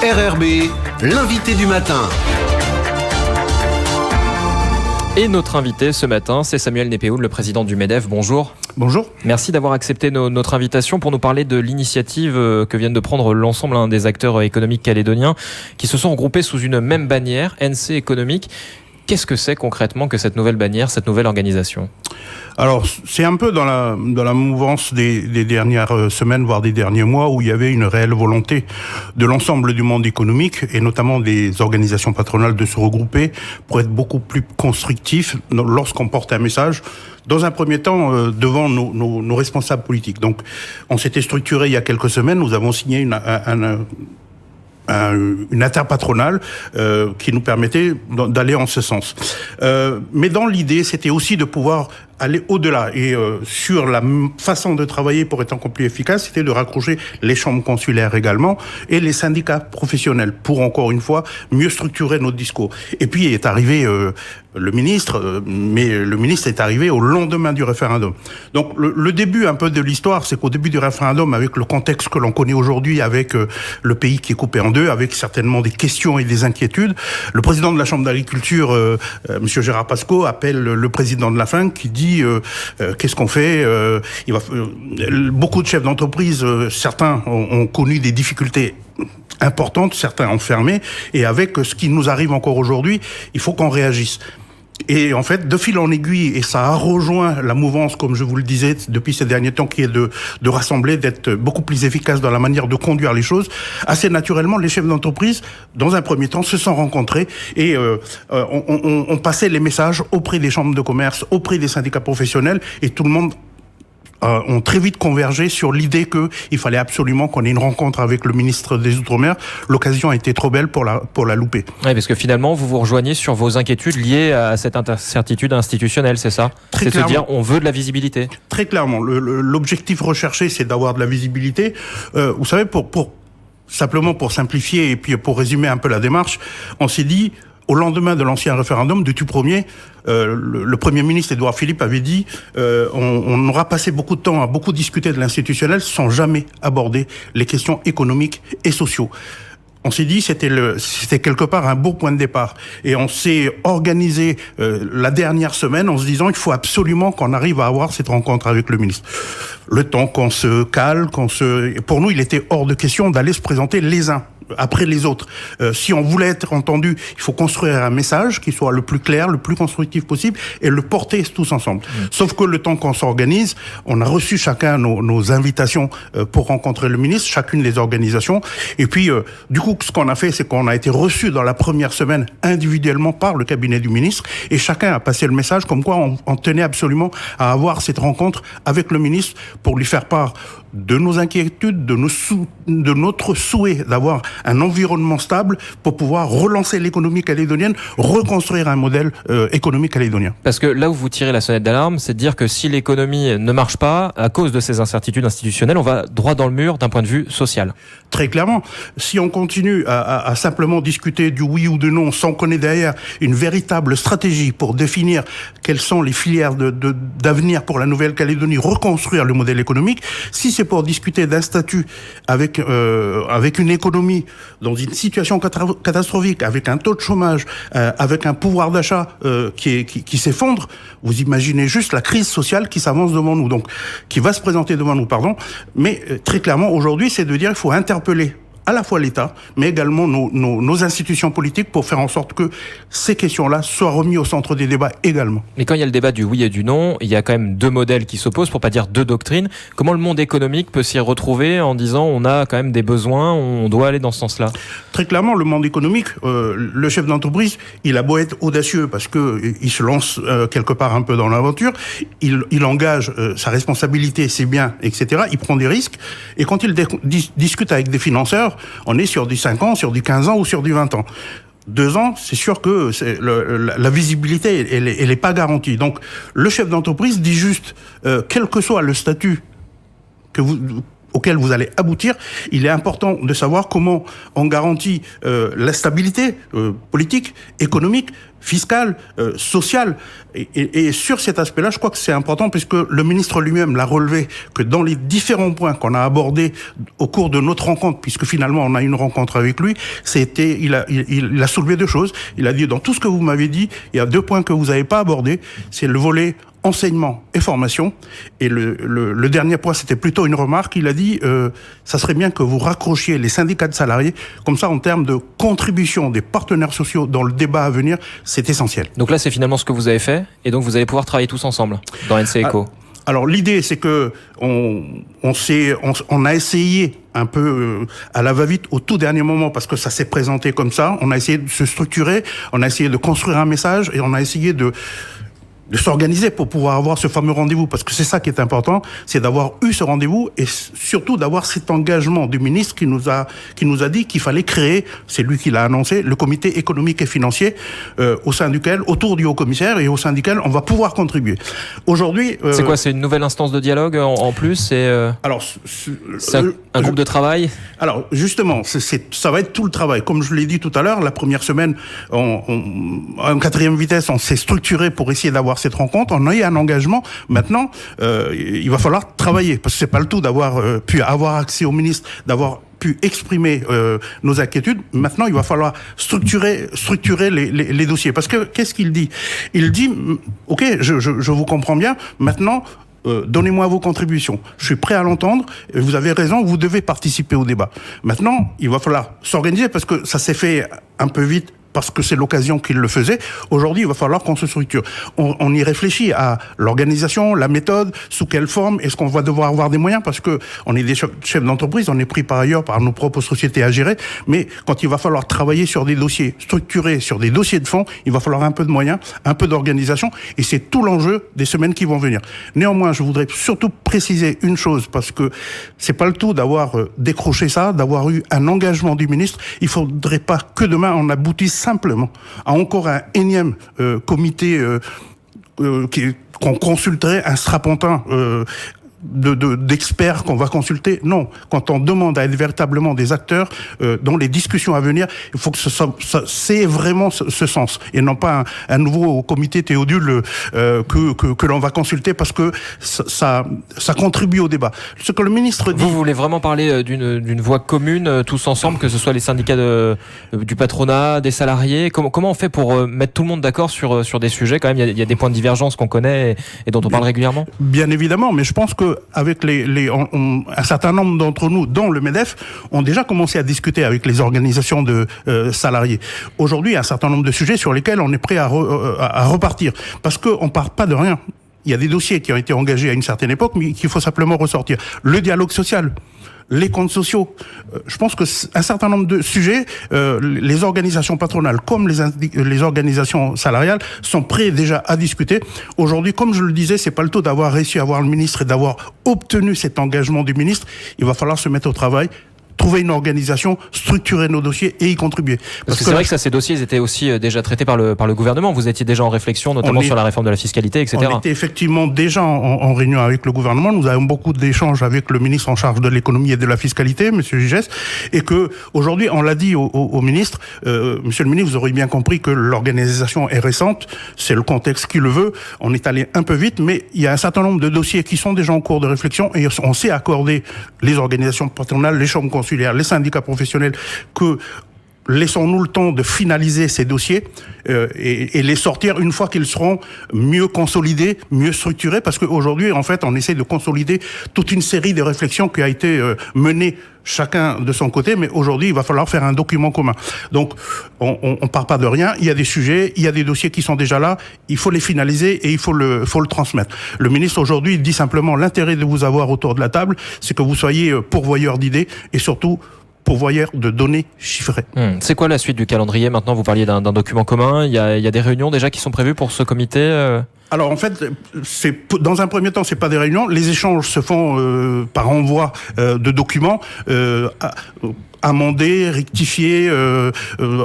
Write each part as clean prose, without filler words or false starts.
RRB, l'invité du matin. Et notre invité ce matin, c'est Samuel Nepéhoul, le président du MEDEF. Bonjour. Bonjour. Merci d'avoir accepté notre invitation pour nous parler de l'initiative que viennent de prendre l'ensemble des acteurs économiques calédoniens qui se sont regroupés sous une même bannière, NC Économique. Qu'est-ce que c'est concrètement que cette nouvelle bannière, cette nouvelle organisation ? Alors, c'est un peu dans la mouvance des dernières semaines, voire des derniers mois, où il y avait une réelle volonté de l'ensemble du monde économique, et notamment des organisations patronales, de se regrouper pour être beaucoup plus constructifs lorsqu'on porte un message. Dans un premier temps, devant nos responsables politiques. Donc, on s'était structuré il y a quelques semaines, nous avons signé une interpatronale qui nous permettait d'aller en ce sens. Mais dans l'idée, c'était aussi de pouvoir aller au-delà. Et sur la façon de travailler pour être encore plus efficace, c'était de raccrocher les chambres consulaires également et les syndicats professionnels pour, encore une fois, mieux structurer notre discours. Et puis est arrivé le ministre, mais le ministre est arrivé au lendemain du référendum. Donc le début un peu de l'histoire, c'est qu'au début du référendum, avec le contexte que l'on connaît aujourd'hui, avec le pays qui est coupé en deux, avec certainement des questions et des inquiétudes, le président de la Chambre d'agriculture, monsieur Gérard Pasco, appelle le président de la FIN qui dit qu'est-ce qu'on fait, beaucoup de chefs d'entreprise, certains ont connu des difficultés importantes, certains ont fermé, et avec ce qui nous arrive encore aujourd'hui, il faut qu'on réagisse. Et en fait, de fil en aiguille, et ça a rejoint la mouvance, comme je vous le disais, depuis ces derniers temps, qui est de rassembler, d'être beaucoup plus efficace dans la manière de conduire les choses. Assez naturellement, les chefs d'entreprise, dans un premier temps, se sont rencontrés et on passait les messages auprès des chambres de commerce, auprès des syndicats professionnels, et tout le monde ont très vite convergé sur l'idée qu'il fallait absolument qu'on ait une rencontre avec le ministre des Outre-mer. L'occasion a été trop belle pour la louper. Oui, parce que finalement, vous vous rejoignez sur vos inquiétudes liées à cette incertitude institutionnelle, c'est ça ? Très c'est clairement. de se dire, on veut de la visibilité. Très clairement. L'objectif recherché, c'est d'avoir de la visibilité. Vous savez, simplement pour simplifier et puis pour résumer un peu la démarche, on s'est dit, au lendemain de l'ancien référendum, de tout premier, le Premier ministre Édouard Philippe avait dit on aura passé beaucoup de temps à beaucoup discuter de l'institutionnel sans jamais aborder les questions économiques et sociaux. On s'est dit c'était quelque part un beau point de départ, et on s'est organisé la dernière semaine en se disant il faut absolument qu'on arrive à avoir cette rencontre avec le ministre. Le temps qu'on se cale, pour nous il était hors de question d'aller se présenter les uns après les autres. Si on voulait être entendu, il faut construire un message qui soit le plus clair, le plus constructif possible et le porter tous ensemble. Sauf que le temps qu'on s'organise, on a reçu chacun nos invitations pour rencontrer le ministre, chacune des organisations. Et puis, du coup, ce qu'on a fait, c'est qu'on a été reçus dans la première semaine individuellement par le cabinet du ministre, et chacun a passé le message comme quoi on tenait absolument à avoir cette rencontre avec le ministre pour lui faire part de nos inquiétudes, de notre souhait d'avoir un environnement stable pour pouvoir relancer l'économie calédonienne, reconstruire un modèle économique calédonien. Parce que là où vous tirez la sonnette d'alarme, c'est de dire que si l'économie ne marche pas, à cause de ces incertitudes institutionnelles, on va droit dans le mur d'un point de vue social. Très clairement, si on continue à simplement discuter du oui ou du non, sans qu'on ait derrière une véritable stratégie pour définir quelles sont les filières d'avenir pour la Nouvelle-Calédonie, reconstruire le modèle économique, si c'est pour discuter d'un statut avec une économie dans une situation catastrophique, avec un taux de chômage, avec un pouvoir d'achat qui s'effondre, vous imaginez juste la crise sociale qui s'avance devant nous, donc qui va se présenter devant nous, Mais très clairement, aujourd'hui, c'est de dire qu'il faut interpeller à la fois l'État, mais également nos institutions politiques pour faire en sorte que ces questions-là soient remises au centre des débats également. Mais quand il y a le débat du oui et du non, il y a quand même deux modèles qui s'opposent, pour pas dire deux doctrines. Comment le monde économique peut s'y retrouver en disant on a quand même des besoins, on doit aller dans ce sens-là ? Très clairement, le monde économique, le chef d'entreprise, il a beau être audacieux parce que il se lance quelque part un peu dans l'aventure, il engage sa responsabilité, ses biens, etc. Il prend des risques, et quand il discute avec des financeurs, on est sur du 5 ans, sur du 15 ans ou sur du 20 ans. 2 ans, c'est sûr que la visibilité, elle est pas garantie. Donc, le chef d'entreprise dit juste, quel que soit le statut auquel vous allez aboutir, il est important de savoir comment on garantit la stabilité politique, économique, fiscale, sociale. Et sur cet aspect-là, je crois que c'est important puisque le ministre lui-même l'a relevé que dans les différents points qu'on a abordés au cours de notre rencontre, puisque finalement on a eu une rencontre avec lui, il a soulevé deux choses. Il a dit, dans tout ce que vous m'avez dit, il y a 2 points que vous n'avez pas abordés. C'est le volet enseignement et formation. Et le dernier point, c'était plutôt une remarque. Il a dit, ça serait bien que vous raccrochiez les syndicats de salariés. Comme ça, en termes de contribution des partenaires sociaux dans le débat à venir, c'est essentiel. Donc là, c'est finalement ce que vous avez fait. Et donc, vous allez pouvoir travailler tous ensemble dans NC Eco. Alors l'idée, c'est que on a essayé un peu à la va-vite au tout dernier moment parce que ça s'est présenté comme ça. On a essayé de se structurer, on a essayé de construire un message et on a essayé de s'organiser pour pouvoir avoir ce fameux rendez-vous, parce que c'est ça qui est important, c'est d'avoir eu ce rendez-vous et surtout d'avoir cet engagement du ministre qui nous a dit qu'il fallait créer, c'est lui qui l'a annoncé, le comité économique et financier au sein duquel, autour du haut-commissaire et au sein duquel on va pouvoir contribuer. Aujourd'hui, c'est quoi, c'est une nouvelle instance de dialogue en plus, c'est un groupe de travail. Alors justement, ça va être tout le travail. Comme je l'ai dit tout à l'heure, la première semaine, en 4e vitesse, on s'est structuré pour essayer d'avoir cette rencontre, on a eu un engagement. Maintenant, il va falloir travailler, parce que c'est pas le tout d'avoir pu avoir accès au ministre, d'avoir pu exprimer nos inquiétudes. Maintenant, il va falloir structurer les dossiers. Parce que qu'est-ce qu'il dit ? Il dit, ok, je vous comprends bien. Maintenant, donnez-moi vos contributions. Je suis prêt à l'entendre. Vous avez raison, vous devez participer au débat. Maintenant, il va falloir s'organiser parce que ça s'est fait un peu vite, parce que c'est l'occasion qu'il le faisait. Aujourd'hui, il va falloir qu'on se structure. On y réfléchit à l'organisation, la méthode, sous quelle forme, est-ce qu'on va devoir avoir des moyens, parce que on est des chefs d'entreprise, on est pris par ailleurs par nos propres sociétés à gérer, mais quand il va falloir travailler sur des dossiers structurés, sur des dossiers de fond, il va falloir un peu de moyens, un peu d'organisation, et c'est tout l'enjeu des semaines qui vont venir. Néanmoins, je voudrais surtout préciser une chose, parce que c'est pas le tout d'avoir décroché ça, d'avoir eu un engagement du ministre. Il faudrait pas que demain on aboutisse simplement à encore un énième comité qu'on consulterait, un strapontin d'experts qu'on va consulter. Non, quand on demande à être véritablement des acteurs dans les discussions à venir, il faut que c'est vraiment ce sens et non pas un nouveau comité Théodule que l'on va consulter parce que ça contribue au débat. Ce que le ministre dit. Vous voulez vraiment parler d'une voix commune tous ensemble, que ce soit les syndicats du patronat, des salariés. Comment on fait pour mettre tout le monde d'accord sur des sujets quand même? Il y a des points de divergence qu'on connaît et dont on parle régulièrement. Bien évidemment, mais je pense que avec un certain nombre d'entre nous, dont le MEDEF, ont déjà commencé à discuter avec les organisations de salariés. Aujourd'hui, il y a un certain nombre de sujets sur lesquels on est prêt à repartir. Parce qu'on ne part pas de rien. Il y a des dossiers qui ont été engagés à une certaine époque, mais qu'il faut simplement ressortir. Le dialogue social, les comptes sociaux. Je pense que un certain nombre de sujets, les organisations patronales comme les organisations salariales sont prêts déjà à discuter. Aujourd'hui, comme je le disais, c'est pas le tout d'avoir réussi à voir le ministre et d'avoir obtenu cet engagement du ministre. Il va falloir se mettre au travail, trouver une organisation, structurer nos dossiers et y contribuer. Parce que c'est vrai que ces dossiers étaient aussi déjà traités par le gouvernement. Vous étiez déjà en réflexion, notamment sur la réforme de la fiscalité, etc. On était effectivement déjà en réunion avec le gouvernement. Nous avons beaucoup d'échanges avec le ministre en charge de l'économie et de la fiscalité, Monsieur Gigès, et que aujourd'hui, on l'a dit au ministre, Monsieur le ministre, vous aurez bien compris que l'organisation est récente, c'est le contexte qui le veut. On est allé un peu vite, mais il y a un certain nombre de dossiers qui sont déjà en cours de réflexion et on s'est accordé, les organisations patronales, les chambres consulaires, les syndicats professionnels, que laissons-nous le temps de finaliser ces dossiers et les sortir une fois qu'ils seront mieux consolidés, mieux structurés, parce qu'aujourd'hui, en fait, on essaie de consolider toute une série de réflexions qui a été menée chacun de son côté, mais aujourd'hui, il va falloir faire un document commun. Donc, on part pas de rien. Il y a des sujets, il y a des dossiers qui sont déjà là. Il faut les finaliser et il faut le transmettre. Le ministre, aujourd'hui, dit simplement l'intérêt de vous avoir autour de la table, c'est que vous soyez pourvoyeur d'idées et surtout pourvoyeur de données chiffrées. C'est quoi la suite du calendrier maintenant? Vous parliez d'un document commun. Il y a des réunions déjà qui sont prévues pour ce comité Alors en fait, dans un premier temps, c'est pas des réunions. Les échanges se font par envoi de documents amendés, rectifiés,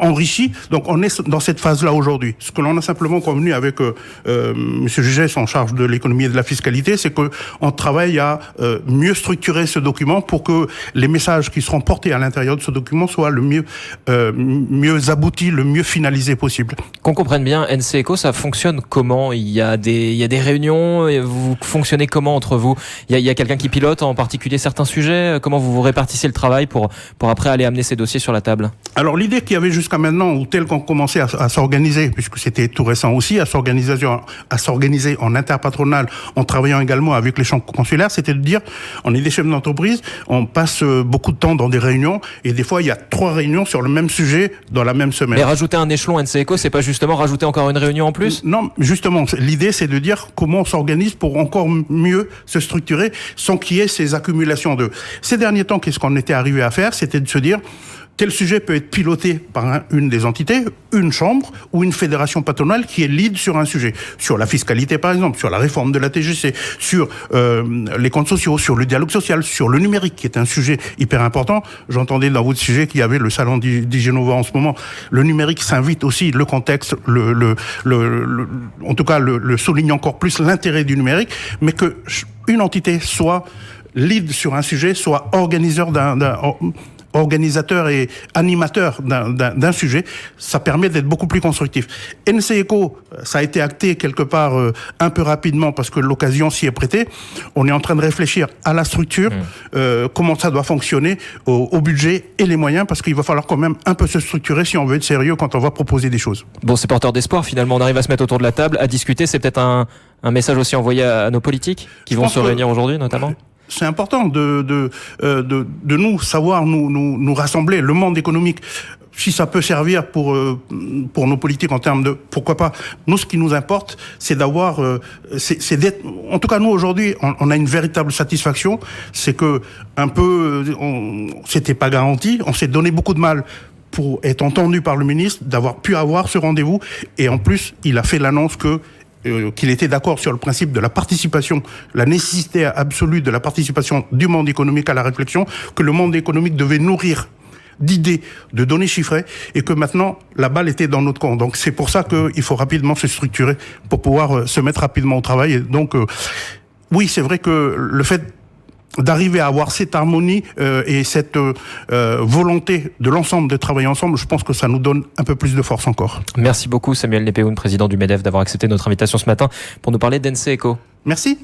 enrichis. Donc on est dans cette phase-là aujourd'hui. Ce que l'on a simplement convenu avec Monsieur Gégès en charge de l'économie et de la fiscalité, c'est que on travaille à mieux structurer ce document pour que les messages qui seront portés à l'intérieur de ce document soient le mieux aboutis, le mieux finalisés possible. Qu'on comprenne bien, NC Eco, ça fonctionne comment ? Il y a des réunions, vous fonctionnez comment entre vous ? Il y a quelqu'un qui pilote en particulier certains sujets ? Comment vous répartissez le travail pour après aller amener ces dossiers sur la table ? Alors l'idée qu'il y avait jusqu'à maintenant, ou telle qu'on commençait à s'organiser, puisque c'était tout récent aussi, à s'organiser en interpatronal, en travaillant également avec les chambres consulaires, c'était de dire, on est des chefs d'entreprise, on passe beaucoup de temps dans des réunions, et des fois il y a 3 réunions sur le même sujet dans la même semaine. Mais rajouter un échelon NC Eco, c'est pas justement rajouter encore une réunion en plus ? Non, justement, l'idée c'est de dire comment on s'organise pour encore mieux se structurer sans qu'il y ait ces accumulations de... Ces derniers temps, qu'est-ce qu'on était arrivé à faire ? C'était de se dire, tel sujet peut être piloté par une des entités, une chambre ou une fédération patronale qui est lead sur un sujet. Sur la fiscalité, par exemple, sur la réforme de la TGC, sur les comptes sociaux, sur le dialogue social, sur le numérique, qui est un sujet hyper important. J'entendais dans votre sujet qu'il y avait le salon d'Igenova en ce moment. Le numérique s'invite aussi, le contexte, en tout cas, le souligne encore plus l'intérêt du numérique, mais que une entité soit lead sur un sujet, soit organisateur et animateur d'un sujet, ça permet d'être beaucoup plus constructif. NC Eco, ça a été acté quelque part un peu rapidement parce que l'occasion s'y est prêtée. On est en train de réfléchir à la structure, comment ça doit fonctionner, au budget et les moyens, parce qu'il va falloir quand même un peu se structurer si on veut être sérieux quand on va proposer des choses. Bon, c'est porteur d'espoir, finalement, on arrive à se mettre autour de la table, à discuter, c'est peut-être un message aussi envoyé à nos politiques qui vont se réunir aujourd'hui, notamment ? C'est important de nous savoir nous rassembler. Le monde économique, si ça peut servir pour nos politiques en termes de pourquoi pas. Nous, ce qui nous importe, c'est d'avoir, c'est d'être. En tout cas, nous aujourd'hui, on a une véritable satisfaction. C'est que c'était pas garanti. On s'est donné beaucoup de mal pour être entendu par le ministre, d'avoir pu avoir ce rendez-vous. Et en plus, il a fait l'annonce qu'il était d'accord sur le principe de la participation, la nécessité absolue de la participation du monde économique à la réflexion, que le monde économique devait nourrir d'idées, de données chiffrées, et que maintenant, la balle était dans notre camp. Donc c'est pour ça qu'il faut rapidement se structurer pour pouvoir se mettre rapidement au travail. Et donc, oui, c'est vrai que le fait d'arriver à avoir cette harmonie et cette volonté de l'ensemble de travailler ensemble, je pense que ça nous donne un peu plus de force encore. Merci beaucoup Samuel Nepéoun, président du MEDEF, d'avoir accepté notre invitation ce matin pour nous parler d'NC Eco. Merci.